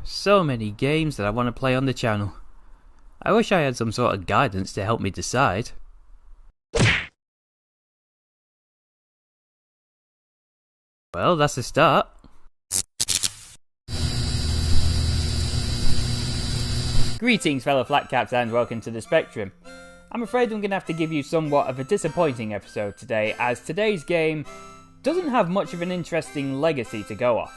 So many games that I want to play on the channel. I wish I had some sort of guidance to help me decide. Well, that's a start. Greetings fellow flatcaps and welcome to the Spectrum. I'm afraid I'm going to have to give you somewhat of a disappointing episode today, as today's game doesn't have much of an interesting legacy to go off.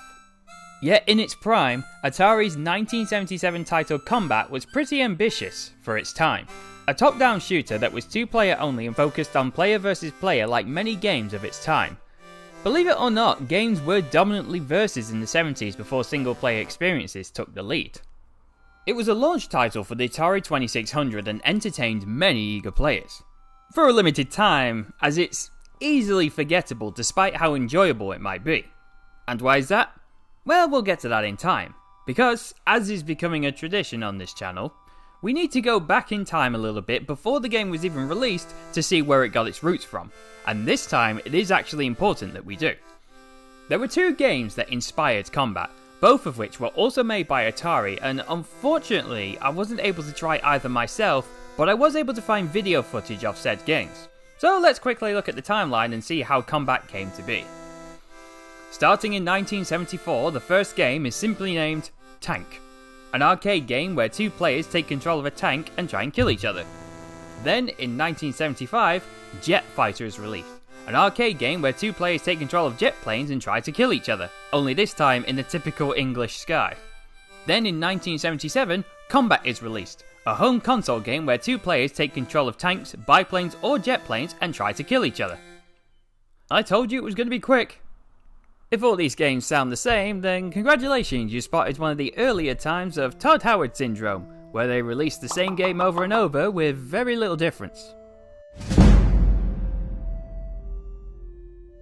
Yet in its prime, Atari's 1977 title Combat was pretty ambitious for its time. A top-down shooter that was two-player only and focused on player versus player like many games of its time. Believe it or not, games were dominantly versus in the 70s before single-player experiences took the lead. It was a launch title for the Atari 2600 and entertained many eager players. For a limited time, as it's easily forgettable despite how enjoyable it might be. And why is that? Well, we'll get to that in time, because, as is becoming a tradition on this channel, we need to go back in time a little bit before the game was even released to see where it got its roots from, and this time it is actually important that we do. There were two games that inspired Combat, both of which were also made by Atari, and unfortunately I wasn't able to try either myself, but I was able to find video footage of said games. So let's quickly look at the timeline and see how Combat came to be. Starting in 1974, the first game is simply named Tank, an arcade game where two players take control of a tank and try and kill each other. Then in 1975, Jet Fighter is released, an arcade game where two players take control of jet planes and try to kill each other, only this time in the typical English sky. Then in 1977, Combat is released, a home console game where two players take control of tanks, biplanes or jet planes and try to kill each other. I told you it was going to be quick. If all these games sound the same, then congratulations, you spotted one of the earlier times of Todd Howard syndrome, where they released the same game over and over with very little difference.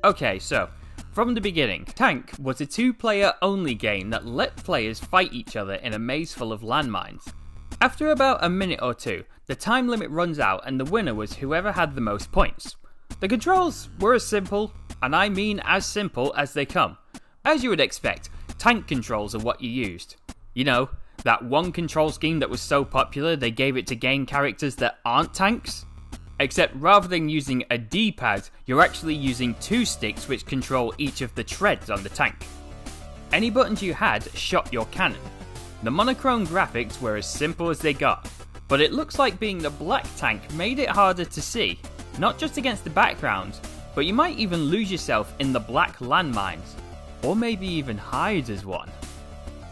Okay, so, from the beginning, Tank was a two-player only game that let players fight each other in a maze full of landmines. After about a minute or two, the time limit runs out and the winner was whoever had the most points. The controls were as simple, and I mean as simple as they come. As you would expect, tank controls are what you used. You know, that one control scheme that was so popular they gave it to game characters that aren't tanks? Except rather than using a D-pad, you're actually using two sticks which control each of the treads on the tank. Any buttons you had shot your cannon. The monochrome graphics were as simple as they got, but it looks like being the black tank made it harder to see, not just against the background, but you might even lose yourself in the black landmines, or maybe even hide as one.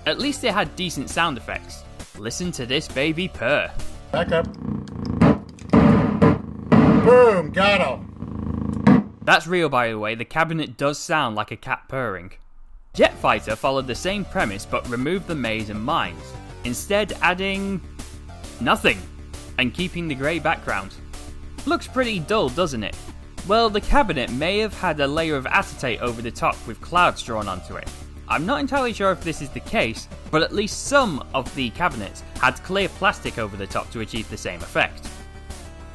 At least it had decent sound effects. Listen to this baby purr. Back up. Boom, got him. That's real, by the way, the cabinet does sound like a cat purring. Jet Fighter followed the same premise but removed the maze and mines, instead adding nothing, and keeping the grey background. Looks pretty dull, doesn't it? Well, the cabinet may have had a layer of acetate over the top with clouds drawn onto it. I'm not entirely sure if this is the case, but at least some of the cabinets had clear plastic over the top to achieve the same effect.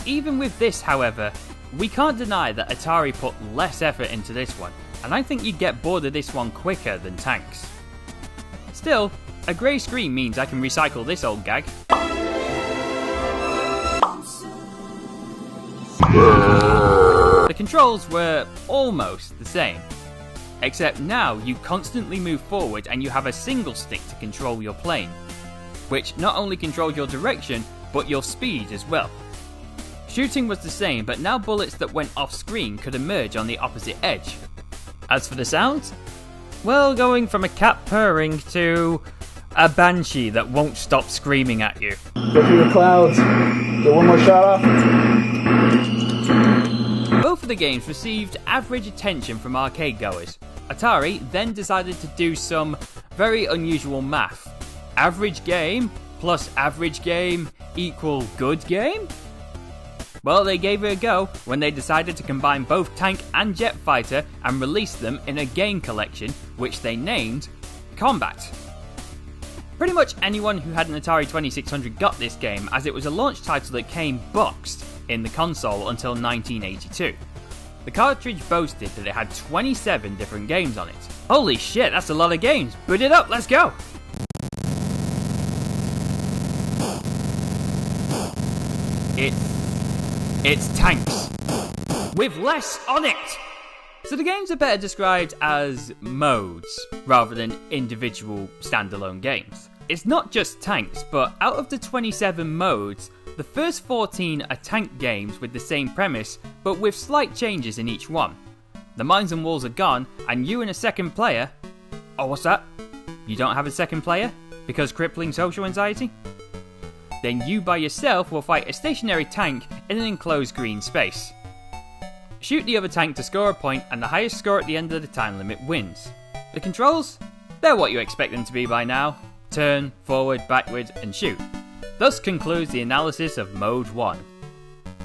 Even with this, however, we can't deny that Atari put less effort into this one, and I think you'd get bored of this one quicker than Tanks. Still, a grey screen means I can recycle this old gag. The controls were almost the same, except now you constantly move forward and you have a single stick to control your plane, which not only controls your direction, but your speed as well. Shooting was the same, but now bullets that went off screen could emerge on the opposite edge. As for the sounds, well, going from a cat purring to a banshee that won't stop screaming at you. Go through the clouds. Get one more shot off. Both of the games received average attention from arcade goers. Atari then decided to do some very unusual math. Average game plus average game equal good game? Well, they gave it a go when they decided to combine both Tank and Jet Fighter and release them in a game collection which they named Combat. Pretty much anyone who had an Atari 2600 got this game, as it was a launch title that came boxed in the console until 1982. The cartridge boasted that it had 27 different games on it. Holy shit, that's a lot of games. Boot it up, let's go! It's tanks. With less on it! So the games are better described as modes, rather than individual standalone games. It's not just tanks, but out of the 27 modes, the first 14 are tank games with the same premise, but with slight changes in each one. The mines and walls are gone, and you and a second player... Oh, what's that? You don't have a second player? Because crippling social anxiety? Then you by yourself will fight a stationary tank in an enclosed green space. Shoot the other tank to score a point, and the highest score at the end of the time limit wins. The controls? They're what you expect them to be by now. Turn, forward, backward, and shoot. Thus concludes the analysis of Mode 1.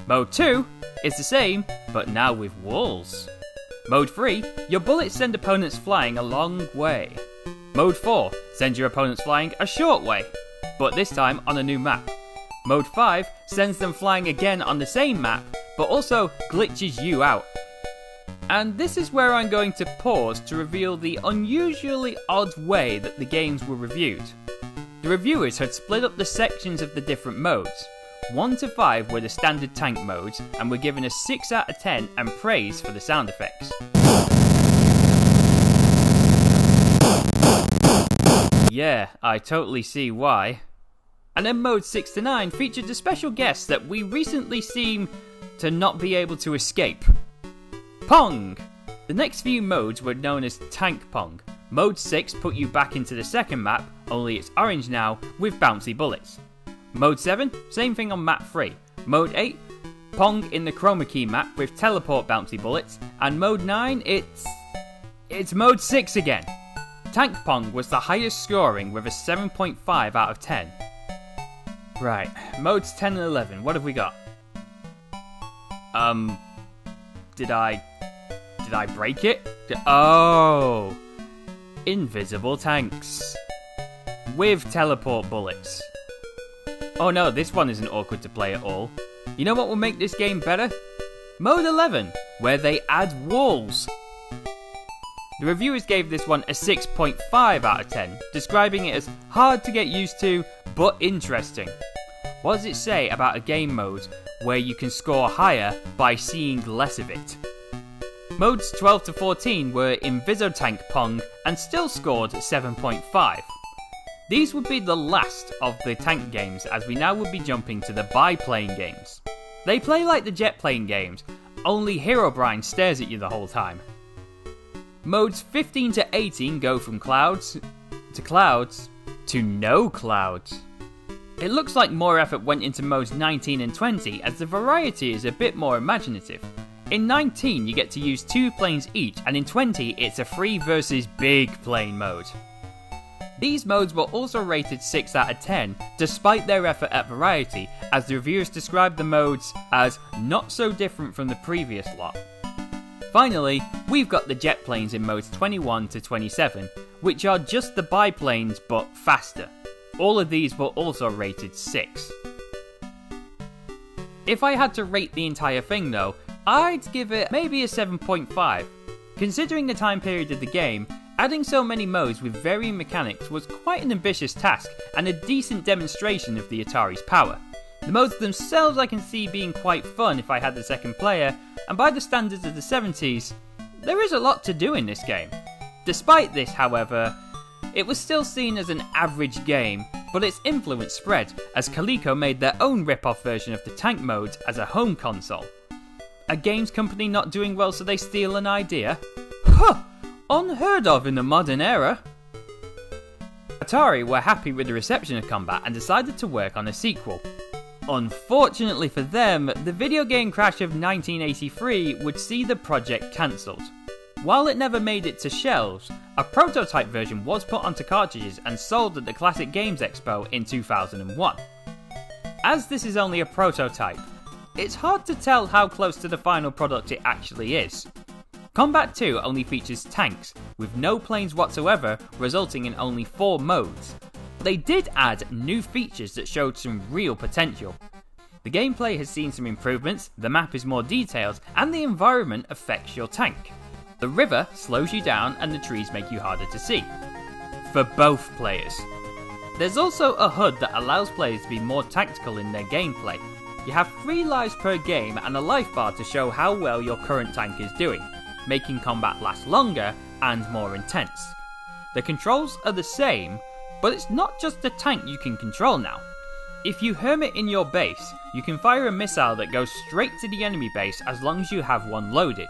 Mode 2 is the same, but now with walls. Mode 3, your bullets send opponents flying a long way. Mode 4 sends your opponents flying a short way, but this time on a new map. Mode 5 sends them flying again on the same map, but also glitches you out. And this is where I'm going to pause to reveal the unusually odd way that the games were reviewed. The reviewers had split up the sections of the different modes. 1 to 5 were the standard tank modes, and were given a 6 out of 10 and praise for the sound effects. Yeah, I totally see why. And then modes 6 to 9 featured a special guest that we recently seem to not be able to escape. Pong! The next few modes were known as Tank Pong. Mode 6 put you back into the second map, only it's orange now, with bouncy bullets. Mode 7, same thing on map 3. Mode 8, Pong in the chroma key map with teleport bouncy bullets. And mode 9, it's mode 6 again. Tank Pong was the highest scoring with a 7.5 out of 10. Right, modes 10 and 11, what have we got? Did I break it? Oh! Invisible tanks. With teleport bullets. Oh no, this one isn't awkward to play at all. You know what will make this game better? Mode 11, where they add walls. The reviewers gave this one a 6.5 out of 10, describing it as hard to get used to, but interesting. What does it say about a game mode where you can score higher by seeing less of it? Modes 12 to 14 were Invisotank Pong and still scored 7.5. These would be the last of the tank games, as we now would be jumping to the biplane games. They play like the jet plane games, only Herobrine stares at you the whole time. Modes 15 to 18 go from clouds to no clouds. It looks like more effort went into modes 19 and 20, as the variety is a bit more imaginative. In 19 you get to use 2 planes each, and in 20 it's a free versus big plane mode. These modes were also rated 6 out of 10, despite their effort at variety, as the reviewers described the modes as not so different from the previous lot. Finally, we've got the jet planes in modes 21 to 27, which are just the biplanes but faster. All of these were also rated 6. If I had to rate the entire thing though, I'd give it maybe a 7.5. Considering the time period of the game, adding so many modes with varying mechanics was quite an ambitious task and a decent demonstration of the Atari's power. The modes themselves I can see being quite fun if I had the second player, and by the standards of the 70s, there is a lot to do in this game. Despite this, however, it was still seen as an average game, but its influence spread as Coleco made their own rip-off version of the tank modes as a home console. A games company not doing well so they steal an idea? Huh! Unheard of in the modern era! Atari were happy with the reception of Combat and decided to work on a sequel. Unfortunately for them, the video game crash of 1983 would see the project cancelled. While it never made it to shelves, a prototype version was put onto cartridges and sold at the Classic Games Expo in 2001. As this is only a prototype, it's hard to tell how close to the final product it actually is. Combat 2 only features tanks, with no planes whatsoever, resulting in only 4 modes. They did add new features that showed some real potential. The gameplay has seen some improvements, the map is more detailed, and the environment affects your tank. The river slows you down and the trees make you harder to see. For both players. There's also a HUD that allows players to be more tactical in their gameplay. You have 3 lives per game and a life bar to show how well your current tank is doing, making combat last longer and more intense. The controls are the same, but it's not just the tank you can control now. If you hermit in your base, you can fire a missile that goes straight to the enemy base as long as you have one loaded.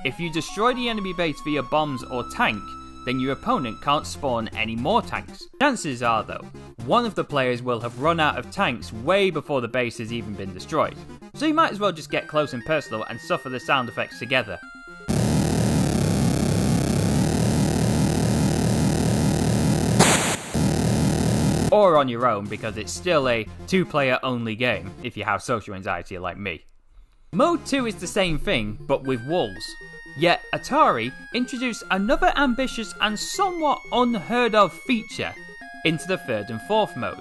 If you destroy the enemy base via bombs or tank, then your opponent can't spawn any more tanks. Chances are though, one of the players will have run out of tanks way before the base has even been destroyed, so you might as well just get close and personal and suffer the sound effects together. Or on your own, because it's still a 2-player only game if you have social anxiety like me. Mode 2 is the same thing, but with walls. Yet Atari introduced another ambitious and somewhat unheard of feature into the 3rd and 4th modes.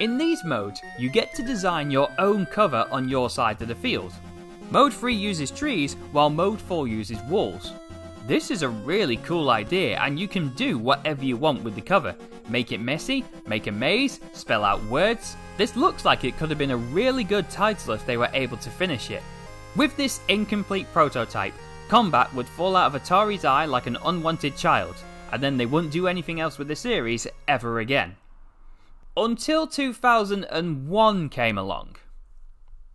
In these modes, you get to design your own cover on your side of the field. Mode 3 uses trees, while Mode 4 uses walls. This is a really cool idea, and you can do whatever you want with the cover. Make it messy, make a maze, spell out words. This looks like it could have been a really good title if they were able to finish it. With this incomplete prototype, combat would fall out of Atari's eye like an unwanted child, and then they wouldn't do anything else with the series ever again. Until 2001 came along.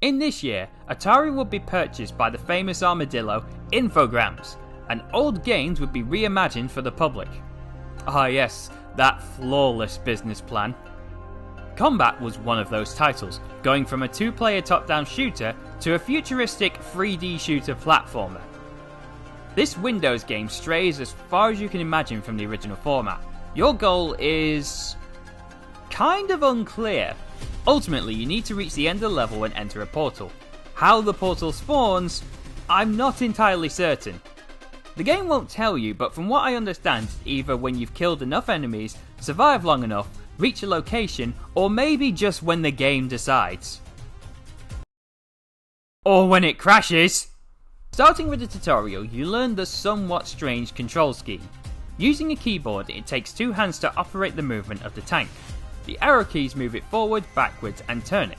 In this year, Atari would be purchased by the famous armadillo Infogrames, and old games would be reimagined for the public. Ah yes, that flawless business plan. Combat was one of those titles, going from a 2-player top-down shooter to a futuristic 3D shooter platformer. This Windows game strays as far as you can imagine from the original format. Your goal is kind of unclear. Ultimately, you need to reach the end of the level and enter a portal. How the portal spawns, I'm not entirely certain. The game won't tell you, but from what I understand, either when you've killed enough enemies, survived long enough, reach a location, or maybe just when the game decides. Or when it crashes! Starting with the tutorial, you learn the somewhat strange control scheme. Using a keyboard, it takes 2 hands to operate the movement of the tank. The arrow keys move it forward, backwards, and turn it.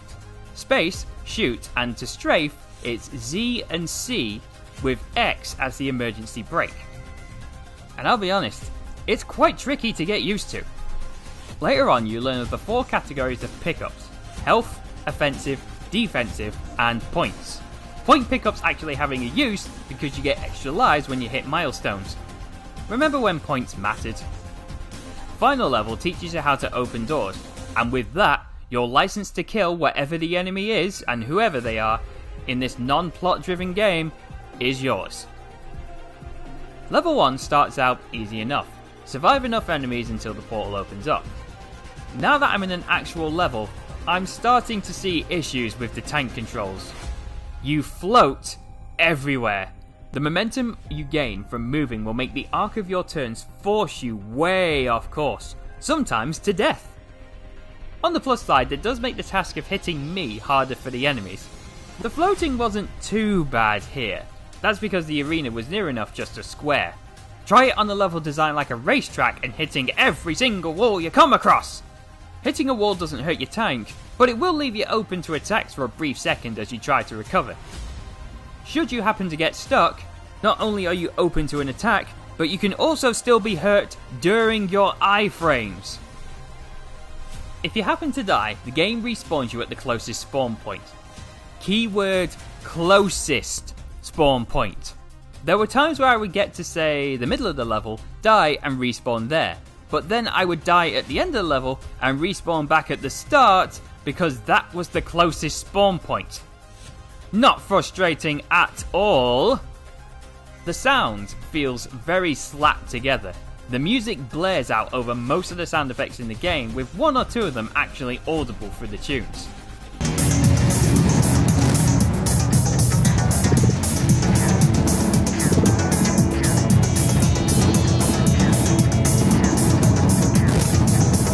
Space, shoot, and to strafe, it's Z and C, with X as the emergency brake. And I'll be honest, it's quite tricky to get used to. Later on, you learn of the 4 categories of pickups: health, offensive, defensive, and points. Point pickups actually having a use because you get extra lives when you hit milestones. Remember when points mattered? Final level teaches you how to open doors, and with that, your license to kill whatever the enemy is and whoever they are in this non-plot driven game is yours. Level 1 starts out easy enough. Survive enough enemies until the portal opens up. Now that I'm in an actual level, I'm starting to see issues with the tank controls. You float everywhere. The momentum you gain from moving will make the arc of your turns force you way off course, sometimes to death. On the plus side, it does make the task of hitting me harder for the enemies. The floating wasn't too bad here. That's because the arena was near enough just a square. Try it on a level designed like a racetrack and hitting every single wall you come across. Hitting a wall doesn't hurt your tank, but it will leave you open to attacks for a brief second as you try to recover. Should you happen to get stuck, not only are you open to an attack, but you can also still be hurt during your iframes. If you happen to die, the game respawns you at the closest spawn point. Keyword closest spawn point. There were times where I would get to, say, the middle of the level, die and respawn there, but then I would die at the end of the level and respawn back at the start because that was the closest spawn point. Not frustrating at all. The sound feels very slapped together. The music blares out over most of the sound effects in the game, with 1 or 2 of them actually audible through the tunes.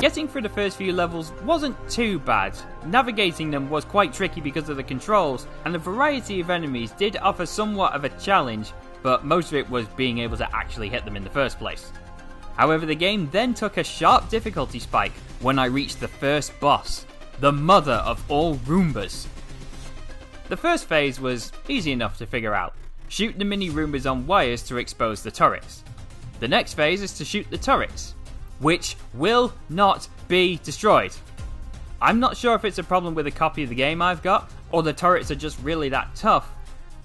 Getting through the first few levels wasn't too bad. Navigating them was quite tricky because of the controls, and the variety of enemies did offer somewhat of a challenge, but most of it was being able to actually hit them in the first place. However, the game then took a sharp difficulty spike when I reached the first boss, the mother of all Roombas. The first phase was easy enough to figure out. Shoot the mini Roombas on wires to expose the turrets. The next phase is to shoot the turrets, which will not be destroyed. I'm not sure if it's a problem with a copy of the game I've got, or the turrets are just really that tough,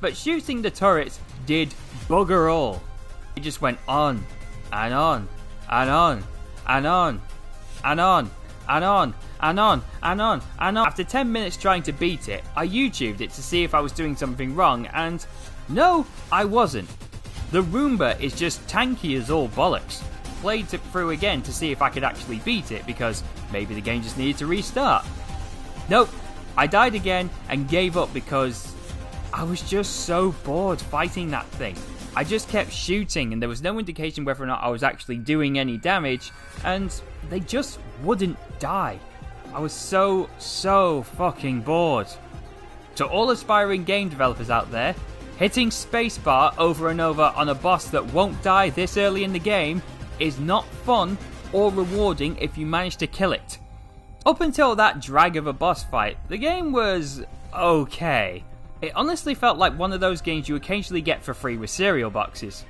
but shooting the turrets did bugger all. It just went on, and on, and on, and on, and on, and on, and on, and on, and on. After 10 minutes trying to beat it, I YouTubed it to see if I was doing something wrong, and no, I wasn't. The Roomba is just tanky as all bollocks. Played it through again to see if I could actually beat it, because maybe the game just needed to restart. Nope, I died again and gave up because I was just so bored fighting that thing. I just kept shooting and there was no indication whether or not I was actually doing any damage, and they just wouldn't die. I was so fucking bored. To all aspiring game developers out there, hitting spacebar over and over on a boss that won't die this early in the game is not fun or rewarding if you manage to kill it. Up until that drag of a boss fight, the game was okay. It honestly felt like one of those games you occasionally get for free with cereal boxes.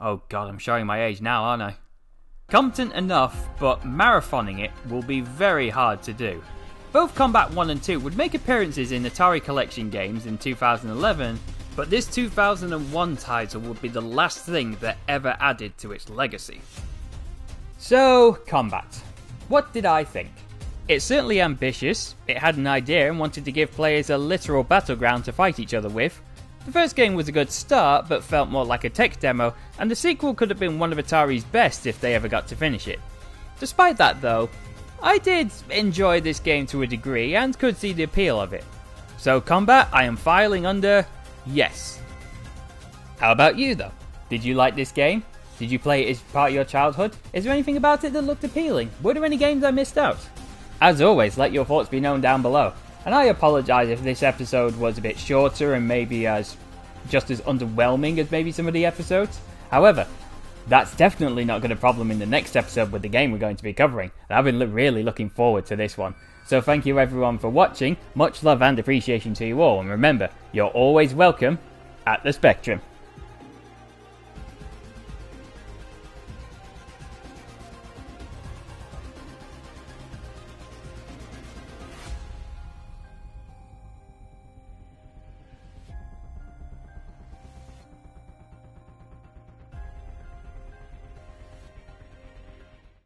Oh god, I'm showing my age now, aren't I? Competent enough, but marathoning it will be very hard to do. Both Combat 1 and 2 would make appearances in Atari Collection games in 2011, but this 2001 title would be the last thing that ever added to its legacy. So, Combat. What did I think? It's certainly ambitious, it had an idea and wanted to give players a literal battleground to fight each other with. The first game was a good start, but felt more like a tech demo, and the sequel could have been one of Atari's best if they ever got to finish it. Despite that though, I did enjoy this game to a degree and could see the appeal of it. So Combat, I am filing under yes. How about you though? Did you like this game? Did you play it as part of your childhood? Is there anything about it that looked appealing? Were there any games I missed out? As always, let your thoughts be known down below. And I apologise if this episode was a bit shorter and maybe just as underwhelming as maybe some of the episodes. However, that's definitely not going to problem in the next episode with the game we're going to be covering. And I've been really looking forward to this one. So thank you everyone for watching. Much love and appreciation to you all. And remember, you're always welcome at the Spectrum.